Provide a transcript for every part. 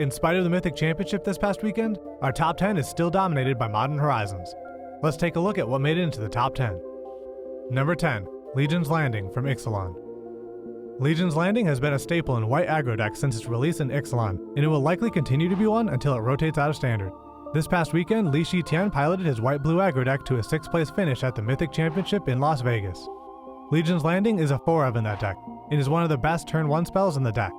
In spite of the Mythic Championship this past weekend, our top 10 is still dominated by Modern Horizons. Let's take a look at what made it into the top 10. Number 10, Legion's Landing from Ixalan. Legion's Landing has been a staple in white aggro decks since its release in Ixalan, and it will likely continue to be one until it rotates out of Standard. This past weekend, Li Shiqian piloted his white-blue aggro deck to a 6th place finish at the Mythic Championship in Las Vegas. Legion's Landing is a 4-of in that deck, and is one of the best turn 1 spells in the deck.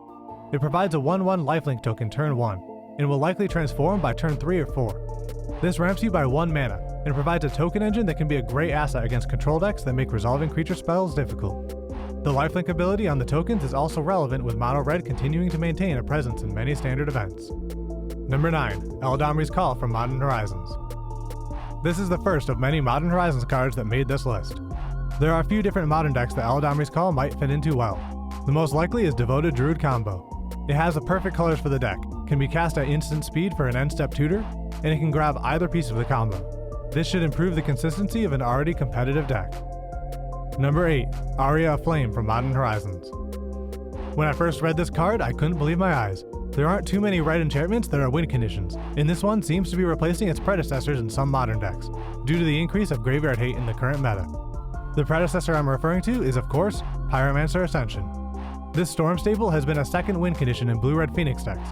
It provides a 1/1 lifelink token turn 1, and will likely transform by turn 3 or 4. This ramps you by 1 mana, and provides a token engine that can be a great asset against control decks that make resolving creature spells difficult. The lifelink ability on the tokens is also relevant, with Mono Red continuing to maintain a presence in many standard events. Number 9, Eladamri's Call from Modern Horizons. This is the first of many Modern Horizons cards that made this list. There are a few different modern decks that Eladamri's Call might fit into well. The most likely is Devoted Druid combo. It has the perfect colors for the deck, can be cast at instant speed for an end-step tutor, and it can grab either piece of the combo. This should improve the consistency of an already competitive deck. Number 8, Aria of Flame from Modern Horizons. When I first read this card, I couldn't believe my eyes. There aren't too many red enchantments that are win conditions, and this one seems to be replacing its predecessors in some modern decks, due to the increase of graveyard hate in the current meta. The predecessor I'm referring to is, of course, Pyromancer Ascension. This Storm staple has been a second win condition in Blue-Red Phoenix decks,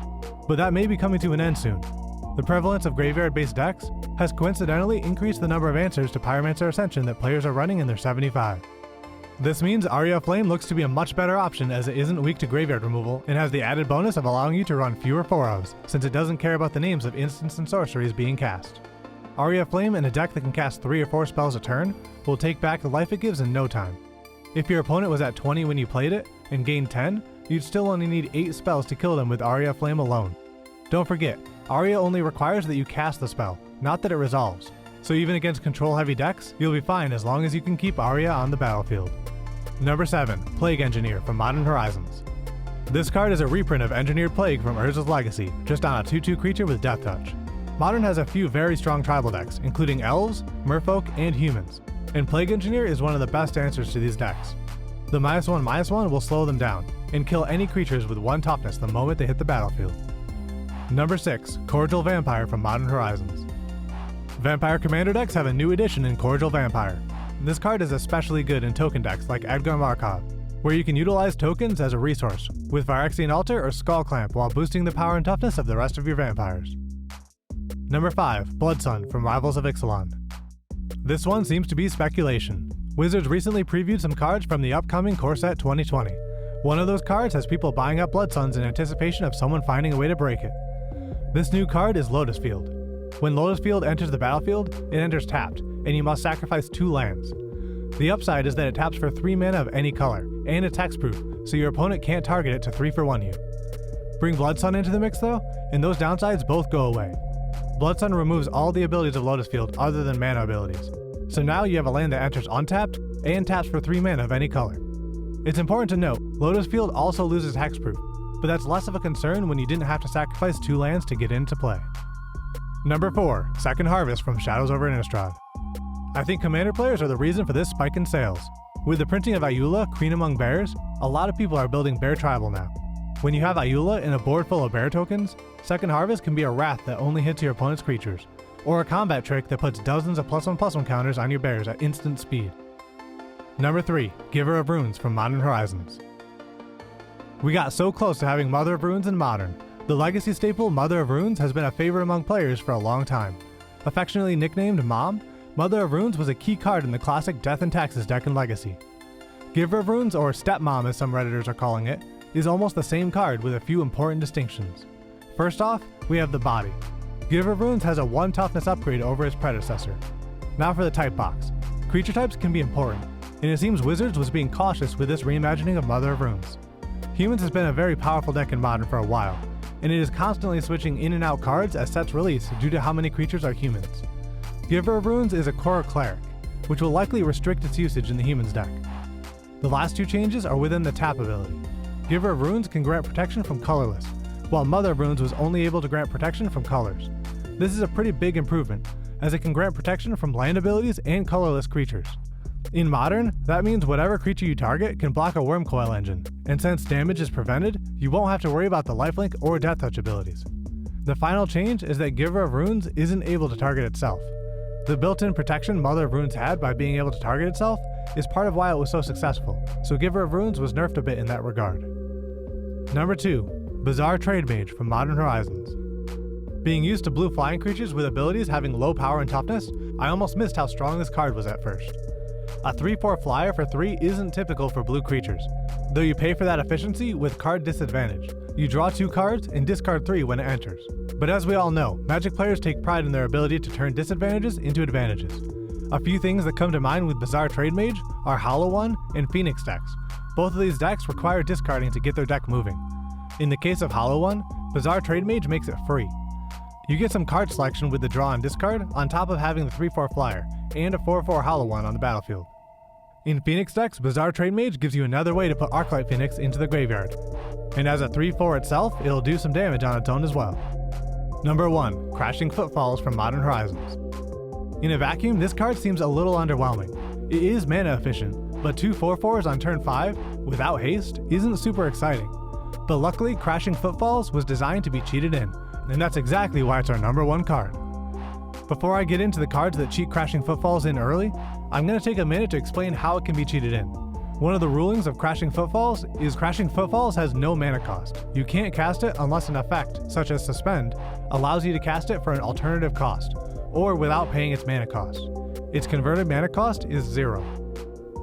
but that may be coming to an end soon. The prevalence of graveyard-based decks has coincidentally increased the number of answers to Pyromancer Ascension that players are running in their 75. This means Aria of Flame looks to be a much better option, as it isn't weak to graveyard removal and has the added bonus of allowing you to run fewer 4-ofs, since it doesn't care about the names of instants and sorceries being cast. Aria of Flame in a deck that can cast 3 or 4 spells a turn will take back the life it gives in no time. If your opponent was at 20 when you played it, and gained 10, you'd still only need 8 spells to kill them with Aria of Flame alone. Don't forget, Aria only requires that you cast the spell, not that it resolves, so even against control-heavy decks, you'll be fine as long as you can keep Aria on the battlefield. Number 7, Plague Engineer from Modern Horizons. This card is a reprint of Engineered Plague from Urza's Legacy, just on a 2/2 creature with Death Touch. Modern has a few very strong tribal decks, including elves, merfolk, and humans, and Plague Engineer is one of the best answers to these decks. The -1/-1 will slow them down, and kill any creatures with 1 toughness the moment they hit the battlefield. Number 6, Cordial Vampire from Modern Horizons. Vampire Commander decks have a new addition in Cordial Vampire. This card is especially good in token decks like Edgar Markov, where you can utilize tokens as a resource, with Phyrexian Altar or Skull Clamp while boosting the power and toughness of the rest of your vampires. Number 5, Blood Sun from Rivals of Ixalan. This one seems to be speculation. Wizards recently previewed some cards from the upcoming Core Set 2020. One of those cards has people buying up Blood Suns in anticipation of someone finding a way to break it. This new card is Lotus Field. When Lotus Field enters the battlefield, it enters tapped, and you must sacrifice 2 lands. The upside is that it taps for 3 mana of any color, and it's hexproof, so your opponent can't target it to 3-for-1 you. Bring Blood Sun into the mix though, and those downsides both go away. Blood Sun removes all the abilities of Lotus Field other than mana abilities. So now you have a land that enters untapped, and taps for 3 mana of any color. It's important to note, Lotus Field also loses hexproof, but that's less of a concern when you didn't have to sacrifice 2 lands to get into play. Number 4, Second Harvest from Shadows over Innistrad. I think Commander players are the reason for this spike in sales. With the printing of Ayula, Queen Among Bears, a lot of people are building Bear Tribal now. When you have Ayula in a board full of bear tokens, Second Harvest can be a wrath that only hits your opponent's creatures, or a combat trick that puts dozens of +1/+1 counters on your bears at instant speed. Number 3, Giver of Runes from Modern Horizons. We got so close to having Mother of Runes in Modern. The legacy staple Mother of Runes has been a favorite among players for a long time. Affectionately nicknamed Mom, Mother of Runes was a key card in the classic Death and Taxes deck in Legacy. Giver of Runes, or Stepmom as some redditors are calling it, is almost the same card with a few important distinctions. First off, we have the body. Giver of Runes has a 1 toughness upgrade over its predecessor. Now for the type box. Creature types can be important, and it seems Wizards was being cautious with this reimagining of Mother of Runes. Humans has been a very powerful deck in Modern for a while, and it is constantly switching in and out cards as sets release due to how many creatures are humans. Giver of Runes is a core cleric, which will likely restrict its usage in the humans deck. The last 2 changes are within the tap ability. Giver of Runes can grant protection from colorless, while Mother of Runes was only able to grant protection from colors. This is a pretty big improvement, as it can grant protection from land abilities and colorless creatures. In Modern, that means whatever creature you target can block a Wormcoil engine, and since damage is prevented, you won't have to worry about the lifelink or death touch abilities. The final change is that Giver of Runes isn't able to target itself. The built-in protection Mother of Runes had by being able to target itself is part of why it was so successful, so Giver of Runes was nerfed a bit in that regard. Number 2. Bazaar Trade Mage from Modern Horizons. Being used to blue flying creatures with abilities having low power and toughness, I almost missed how strong this card was at first. A 3/4 flyer for 3 isn't typical for blue creatures, though you pay for that efficiency with card disadvantage. You draw 2 cards and discard 3 when it enters. But as we all know, Magic players take pride in their ability to turn disadvantages into advantages. A few things that come to mind with Bazaar Trade Mage are Hollow One and Phoenix decks. Both of these decks require discarding to get their deck moving. In the case of Hollow One, Bazaar Trade Mage makes it free. You get some card selection with the draw and discard on top of having the 3/4 flyer and a 4/4 Hollow One on the battlefield. In Phoenix decks, Bazaar Trade Mage gives you another way to put Arclight Phoenix into the graveyard. And as a 3/4 itself, it'll do some damage on its own as well. Number 1. Crashing Footfalls from Modern Horizons. In a vacuum, this card seems a little underwhelming. It is mana efficient, but 2 4/4s on turn 5, without haste, isn't super exciting. But luckily, Crashing Footfalls was designed to be cheated in, and that's exactly why it's our number 1 card. Before I get into the cards that cheat Crashing Footfalls in early, I'm going to take a minute to explain how it can be cheated in. One of the rulings of Crashing Footfalls is Crashing Footfalls has no mana cost. You can't cast it unless an effect, such as Suspend, allows you to cast it for an alternative cost, or without paying its mana cost. Its converted mana cost is 0.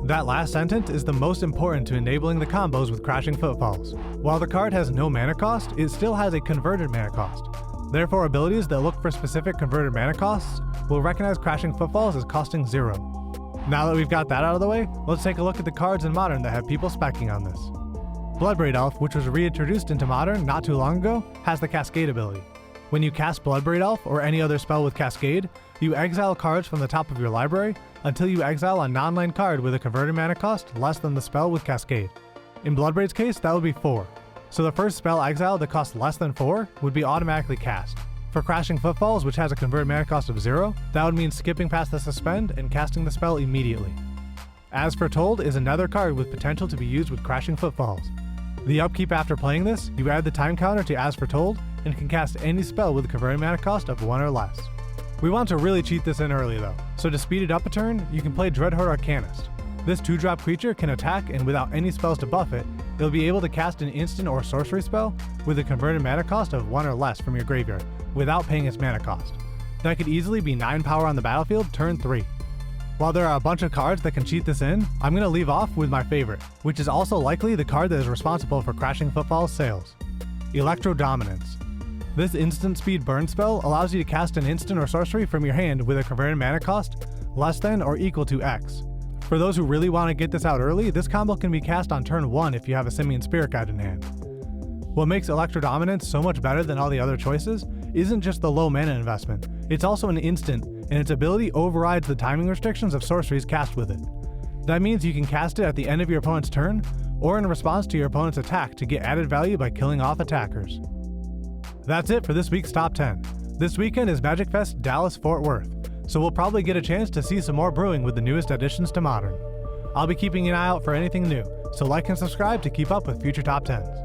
That last sentence is the most important to enabling the combos with Crashing Footfalls. While the card has no mana cost, it still has a converted mana cost. Therefore, abilities that look for specific converted mana costs will recognize Crashing Footfalls as costing 0. Now that we've got that out of the way, let's take a look at the cards in Modern that have people specking on this. Bloodbraid Elf, which was reintroduced into Modern not too long ago, has the Cascade ability. When you cast Bloodbraid Elf or any other spell with Cascade, you exile cards from the top of your library until you exile a non-land card with a converted mana cost less than the spell with Cascade. In Bloodbraid's case, that would be 4. So the first spell exile that costs less than 4 would be automatically cast. For Crashing Footfalls, which has a converted mana cost of 0, that would mean skipping past the Suspend and casting the spell immediately. As Foretold is another card with potential to be used with Crashing Footfalls. The upkeep after playing this, you add the time counter to As Foretold and can cast any spell with a converted mana cost of 1 or less. We want to really cheat this in early though, so to speed it up a turn, you can play Dreadhorde Arcanist. This 2-drop creature can attack, and without any spells to buff it, it'll be able to cast an instant or sorcery spell with a converted mana cost of 1 or less from your graveyard, without paying its mana cost. That could easily be 9 power on the battlefield turn 3. While there are a bunch of cards that can cheat this in, I'm going to leave off with my favorite, which is also likely the card that is responsible for Crashing Footfalls sales. Electro Dominance. This instant speed burn spell allows you to cast an instant or sorcery from your hand with a converted mana cost less than or equal to X. For those who really want to get this out early, this combo can be cast on turn 1 if you have a Simian Spirit Guide in hand. What makes Electro Dominance so much better than all the other choices isn't just the low mana investment, it's also an instant, and its ability overrides the timing restrictions of sorceries cast with it. That means you can cast it at the end of your opponent's turn, or in response to your opponent's attack to get added value by killing off attackers. That's it for this week's Top 10. This weekend is Magic Fest Dallas-Fort Worth, so we'll probably get a chance to see some more brewing with the newest additions to Modern. I'll be keeping an eye out for anything new, so like and subscribe to keep up with future Top 10s.